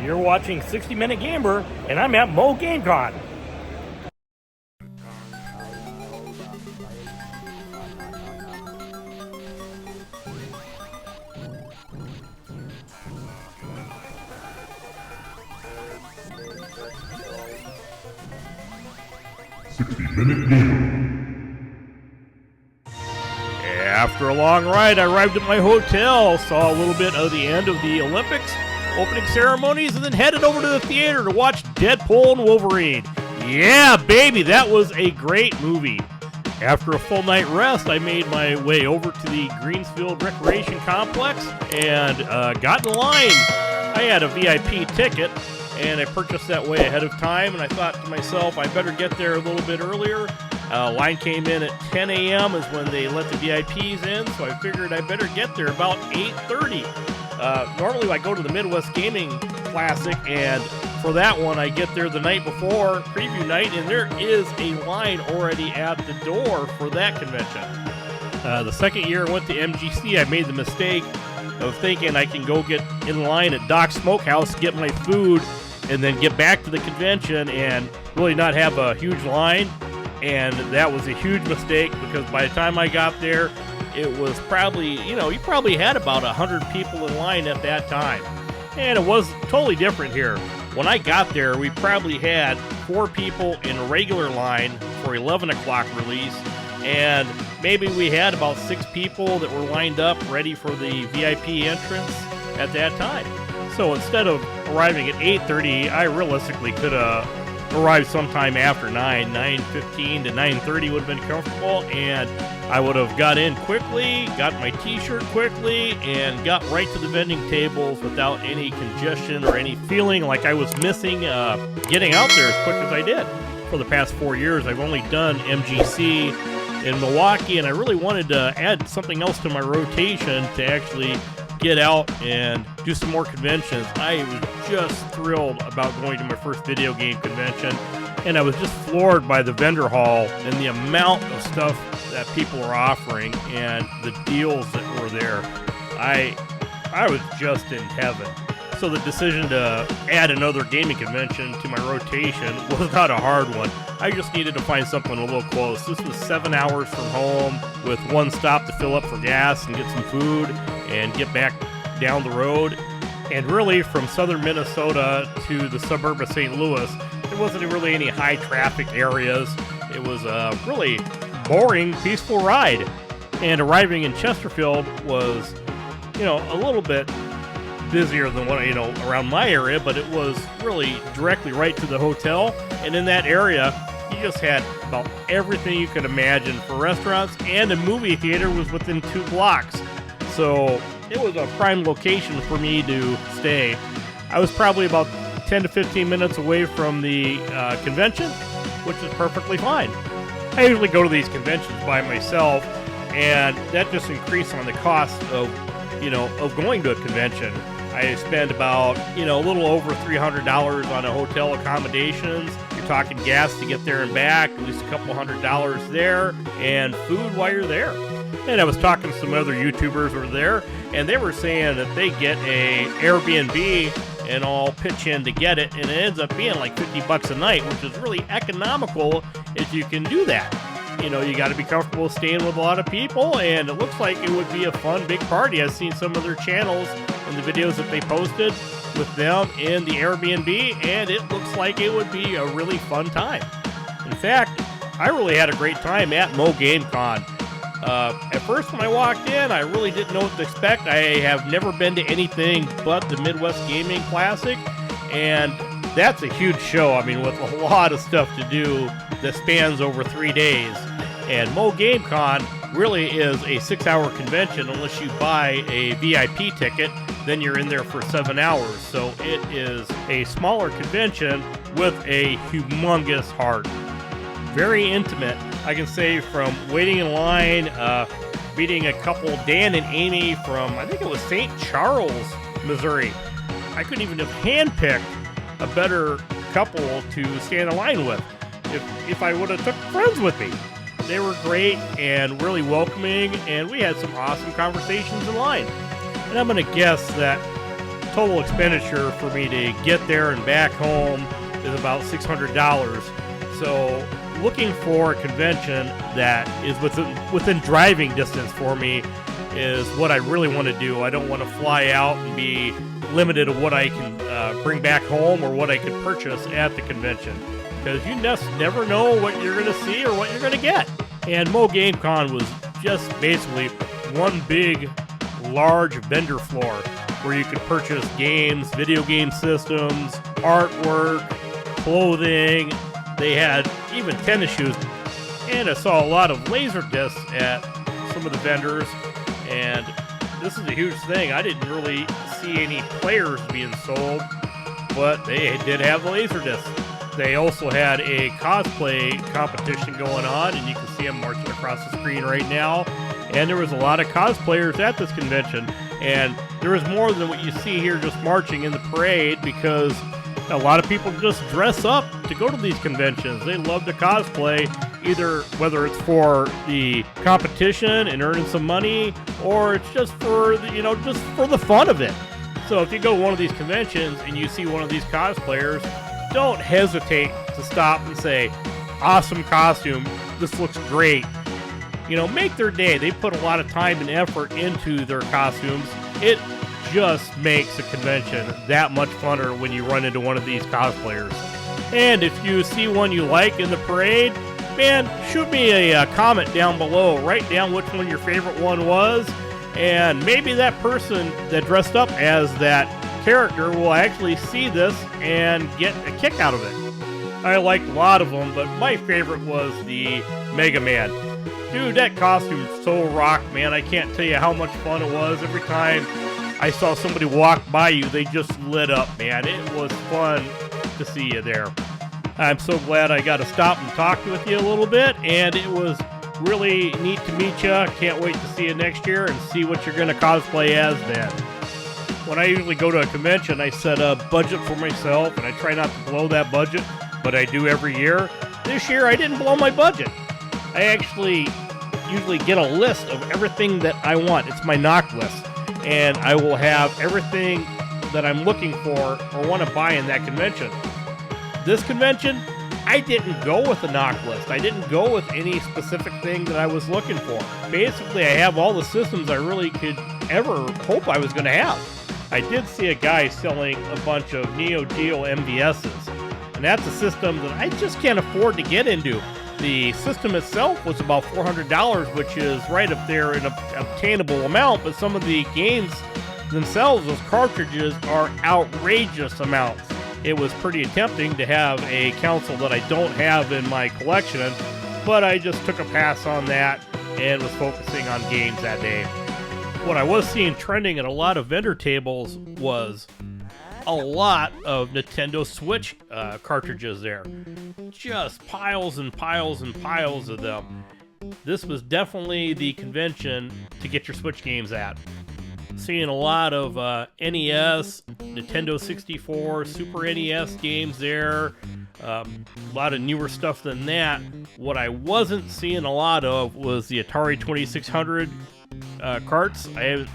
You're watching 60 Minute Gamer, and I'm at Mo GameCon. After a long ride, I arrived at my hotel, saw a little bit of the end of the Olympics, opening ceremonies, and then headed over to the theater to watch Deadpool and Wolverine. Yeah, baby, that was a great movie. After a full night rest, I made my way over to the Greensfield Recreation Complex and got in line. I had a VIP ticket, and I purchased that way ahead of time, and I thought to myself, I better get there a little bit earlier. Line came in at 10 a.m. is when they let the VIPs in, so I figured I better get there about 8:30. Normally I go to the Midwest Gaming Classic, and for that one I get there the night before, preview night, and there is a line already at the door for that convention. The second year I went to MGC, I made the mistake of thinking I can go get in line at Doc's Smokehouse, get my food, and then get back to the convention and really not have a huge line. And that was a huge mistake, because by the time I got there, it was probably, you probably had about 100 people in line at that time. And it was totally different here. When I got there, we probably had 4 people in a regular line for 11 o'clock release, and maybe we had about 6 people that were lined up ready for the VIP entrance at that time. So instead of arriving at 8:30, I realistically could have arrived sometime after 9:15 to 9:30 would have been comfortable, and I would have got in quickly, got my t-shirt quickly, and got right to the vending tables without any congestion or any feeling like I was missing getting out there as quick as I did. For the past 4 years, I've only done MGC in Milwaukee, and I really wanted to add something else to my rotation to actually get out and do some more conventions. I was just thrilled about going to my first video game convention, and I was just floored by the vendor hall and the amount of stuff that people were offering and the deals that were there. I was just in heaven. So the decision to add another gaming convention to my rotation was not a hard one. I just needed to find something a little close. This was 7 hours from home with one stop to fill up for gas and get some food and get back down the road. And really, from southern Minnesota to the suburb of St. Louis, there wasn't really any high traffic areas. It was a really boring, peaceful ride. And arriving in Chesterfield was, a little bit busier than what, around my area, but it was really directly right to the hotel. And in that area, you just had about everything you could imagine for restaurants, and a movie theater was within 2 blocks. So it was a prime location for me to stay. I was probably about 10 to 15 minutes away from the convention, which is perfectly fine. I usually go to these conventions by myself, and that just increased on the cost of going to a convention. I spend about, a little over $300 on a hotel accommodations. You're talking gas to get there and back, at least a couple $100 there, and food while you're there. And I was talking to some other YouTubers who were there, and they were saying that they get a Airbnb and all pitch in to get it, and it ends up being like $50 a night, which is really economical if you can do that. You got to be comfortable staying with a lot of people, and it looks like it would be a fun big party. I've seen some of their channels and the videos that they posted with them in the Airbnb, and it looks like it would be a really fun time. In fact, I really had a great time at Mo GameCon. At first when I walked in, I really didn't know what to expect. I have never been to anything but the Midwest Gaming Classic, and that's a huge show. I mean, with a lot of stuff to do that spans over 3 days. And Mo GameCon really is a 6-hour convention unless you buy a VIP ticket. Then you're in there for 7 hours. So it is a smaller convention with a humongous heart. Very intimate. I can say, from waiting in line, meeting a couple, Dan and Amy from, I think it was St. Charles, Missouri. I couldn't even have handpicked a better couple to stand in line with if I would have took friends with me. They were great and really welcoming, and we had some awesome conversations in line. And I'm going to guess that total expenditure for me to get there and back home is about $600. So looking for a convention that is within driving distance for me is what I really want to do. I don't want to fly out and be limited to what I can bring back home or what I can purchase at the convention, because you just never know what you're going to see or what you're going to get. And Mo Game Con was just basically one big, large vendor floor where you could purchase games, video game systems, artwork, clothing. They had even tennis shoes. And I saw a lot of laser discs at some of the vendors. And this is a huge thing. I didn't really see any players being sold, but they did have the laser discs. They also had a cosplay competition going on, and you can see them marching across the screen right now. And there was a lot of cosplayers at this convention, and there was more than what you see here just marching in the parade, because a lot of people just dress up to go to these conventions. They love to cosplay, either whether it's for the competition and earning some money, or it's just for just for the fun of it. So if you go to one of these conventions and you see one of these cosplayers, don't hesitate to stop and say, awesome costume, this looks great. Make their day. They put a lot of time and effort into their costumes. It just makes a convention that much funner when you run into one of these cosplayers. And if you see one you like in the parade, man, shoot me a comment down below. Write down which one your favorite one was, and maybe that person that dressed up as that character will actually see this and get a kick out of it. I liked a lot of them, but my favorite was the Mega Man. Dude, that costume so rocked, man. I can't tell you how much fun it was. Every time I saw somebody walk by you, they just lit up, man. It was fun to see you there. I'm so glad I got to stop and talk with you a little bit, and it was really neat to meet you. Can't wait to see you next year and see what you're going to cosplay as then. When I usually go to a convention, I set a budget for myself, and I try not to blow that budget, but I do every year. This year, I didn't blow my budget. I actually usually get a list of everything that I want. It's my knock list, and I will have everything that I'm looking for or want to buy in that convention. This convention, I didn't go with a knock list. I didn't go with any specific thing that I was looking for. Basically, I have all the systems I really could ever hope I was going to have. I did see a guy selling a bunch of Neo Geo MVSs, and that's a system that I just can't afford to get into. The system itself was about $400, which is right up there in an obtainable amount, but some of the games themselves, those cartridges, are outrageous amounts. It was pretty tempting to have a console that I don't have in my collection, but I just took a pass on that and was focusing on games that day. What I was seeing trending at a lot of vendor tables was a lot of Nintendo Switch cartridges there. Just piles and piles and piles of them. This was definitely the convention to get your Switch games at. Seeing a lot of NES, Nintendo 64, Super NES games there. A lot of newer stuff than that. What I wasn't seeing a lot of was the Atari 2600 carts. In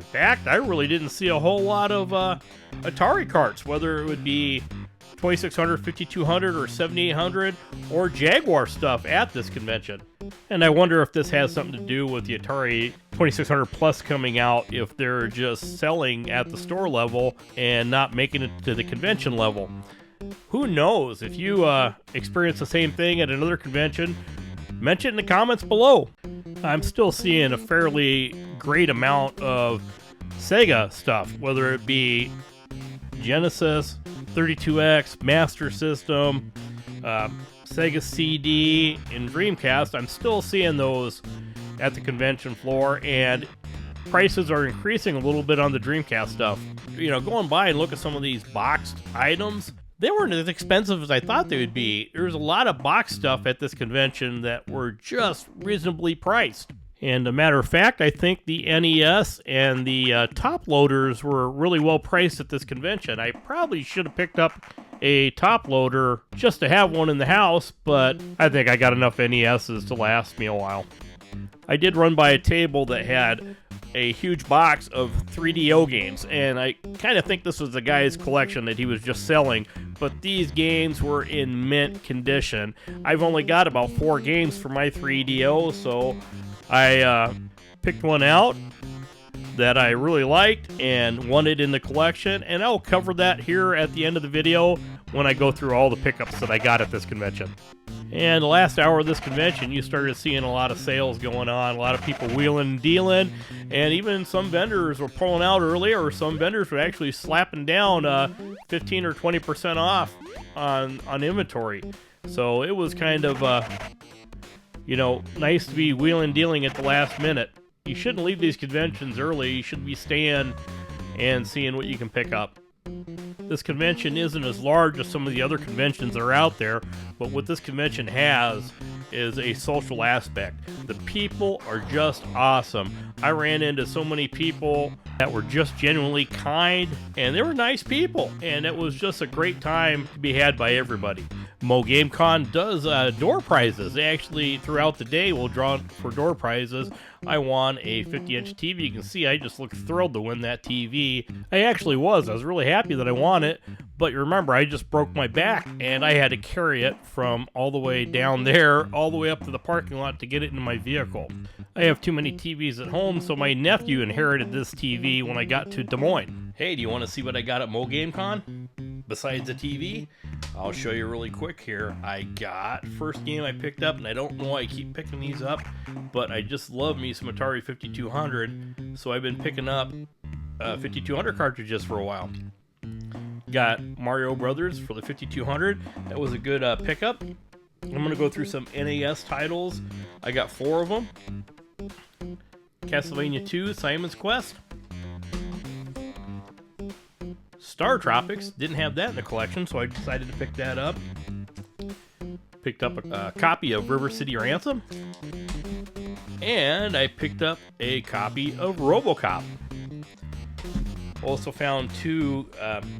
fact, I really didn't see a whole lot of Atari carts, whether it would be 2600, 5200, or 7800, or Jaguar stuff at this convention. And I wonder if this has something to do with the Atari 2600 Plus coming out, if they're just selling at the store level and not making it to the convention level. Who knows? If you experience the same thing at another convention, mention it in the comments below. I'm still seeing a fairly great amount of Sega stuff, whether it be Genesis, 32X, Master System, Sega CD, and Dreamcast. I'm still seeing those at the convention floor, and prices are increasing a little bit on the Dreamcast stuff. Going by and look at some of these boxed items, they weren't as expensive as I thought they would be. There's a lot of box stuff at this convention that were just reasonably priced. And a matter of fact, I think the NES and the top loaders were really well priced at this convention. I probably should have picked up a top loader just to have one in the house, but I think I got enough NESs to last me a while. I did run by a table that had a huge box of 3DO games, and I kind of think this was the guy's collection that he was just selling, but these games were in mint condition. I've only got about 4 games for my 3DO, so I picked one out that I really liked and wanted in the collection, and I'll cover that here at the end of the video when I go through all the pickups that I got at this convention. And the last hour of this convention, you started seeing a lot of sales going on, a lot of people wheeling and dealing, and even some vendors were pulling out early, or some vendors were actually slapping down 15 or 20% off on inventory. So it was kind of, nice to be wheeling and dealing at the last minute. You shouldn't leave these conventions early. You should be staying and seeing what you can pick up. This convention isn't as large as some of the other conventions that are out there, but what this convention has is a social aspect. The people are just awesome. I ran into so many people that were just genuinely kind, and they were nice people, and it was just a great time to be had by everybody. MoGameCon does door prizes. They actually, throughout the day, will draw for door prizes. I won a 50-inch TV. You can see I just looked thrilled to win that TV. I actually was. I was really happy that I won it. But remember, I just broke my back, and I had to carry it from all the way down there, all the way up to the parking lot to get it into my vehicle. I have too many TVs at home, so my nephew inherited this TV when I got to Des Moines. Hey, do you want to see what I got at MoGameCon? Besides the TV? I'll show you really quick here. I got first game I picked up, and I don't know why I keep picking these up, but I just love me some Atari 5200, so I've been picking up 5200 cartridges for a while. Got Mario Brothers for the 5200. That was a good pickup. I'm going to go through some NES titles. I got 4 of them. Castlevania 2, Simon's Quest. Star Tropics, didn't have that in the collection, so I decided to pick that up. Picked up a copy of River City Ransom. And I picked up a copy of RoboCop. Also found 2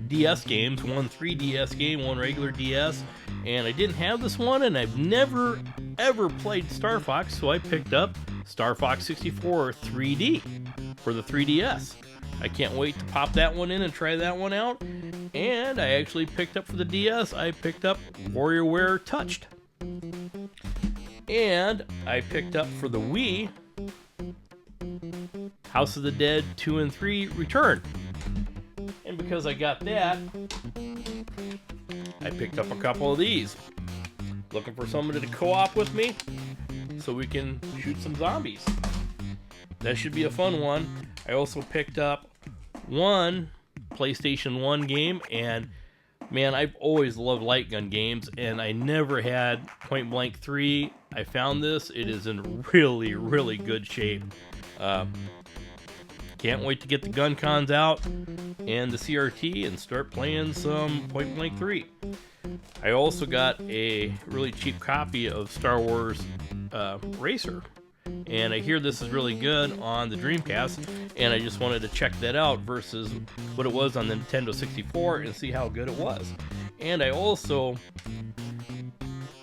DS games, one 3DS game, one regular DS, and I didn't have this one, and I've never ever played Star Fox, so I picked up Star Fox 64 3D for the 3DS. I can't wait to pop that one in and try that one out. And I actually picked up for the DS, I picked up WarioWare Touched. And I picked up for the Wii, House of the Dead 2 and 3 Return. And because I got that, I picked up a couple of these. Looking for somebody to co-op with me so we can shoot some zombies. That should be a fun one. I also picked up one PlayStation 1 game, and man, I've always loved light gun games, and I never had Point Blank 3. I found this. It is in really, really good shape. Can't wait to get the gun cons out and the CRT and start playing some Point Blank 3. I also got a really cheap copy of Star Wars Racer, and I hear this is really good on the Dreamcast, and I just wanted to check that out versus what it was on the Nintendo 64 and see how good it was. And I also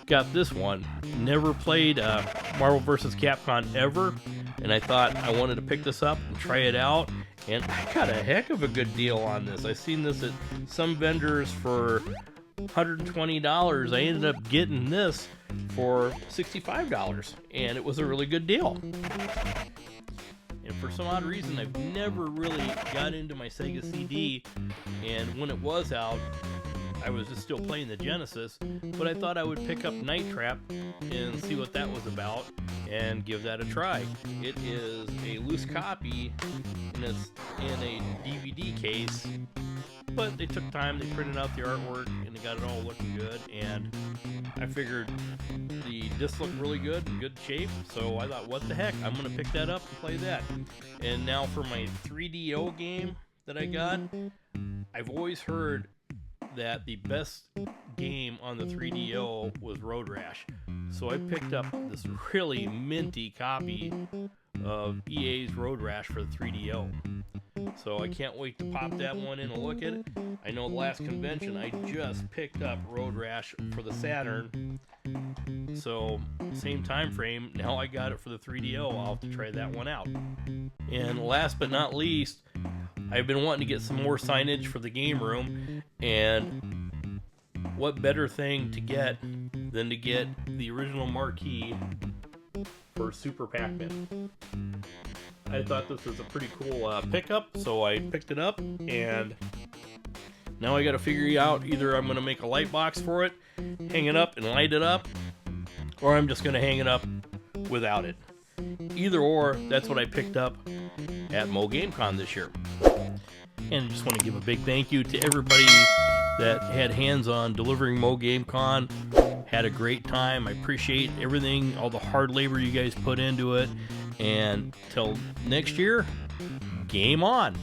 got this one. Never played Marvel vs. Capcom ever, and I thought I wanted to pick this up and try it out, and I got a heck of a good deal on this. I've seen this at some vendors for $120. I ended up getting this for $65, and it was a really good deal. And for some odd reason, I've never really got into my Sega CD, and when it was out, I was just still playing the Genesis, but I thought I would pick up Night Trap and see what that was about and give that a try. It is a loose copy, and it's in a DVD case, but they took time, they printed out the artwork, and they got it all looking good, and I figured the disc looked really good, in good shape, so I thought, what the heck, I'm going to pick that up and play that. And now for my 3DO game that I got, I've always heard that the best game on the 3DO was Road Rash. So I picked up this really minty copy of EA's Road Rash for the 3DO. So I can't wait to pop that one in and look at it. I know the last convention I just picked up Road Rash for the Saturn. So same time frame. Now I got it for the 3DO. I'll have to try that one out. And last but not least, I've been wanting to get some more signage for the game room, and what better thing to get than to get the original marquee for Super Pac-Man. I thought this was a pretty cool pickup, so I picked it up, and now I got to figure out either I'm going to make a light box for it, hang it up and light it up, or I'm just going to hang it up without it. Either or, that's what I picked up at Mo GameCon this year. And I just want to give a big thank you to everybody that had hands on delivering Mo GameCon. Had a great time. I appreciate everything, all the hard labor you guys put into it. And till next year, game on.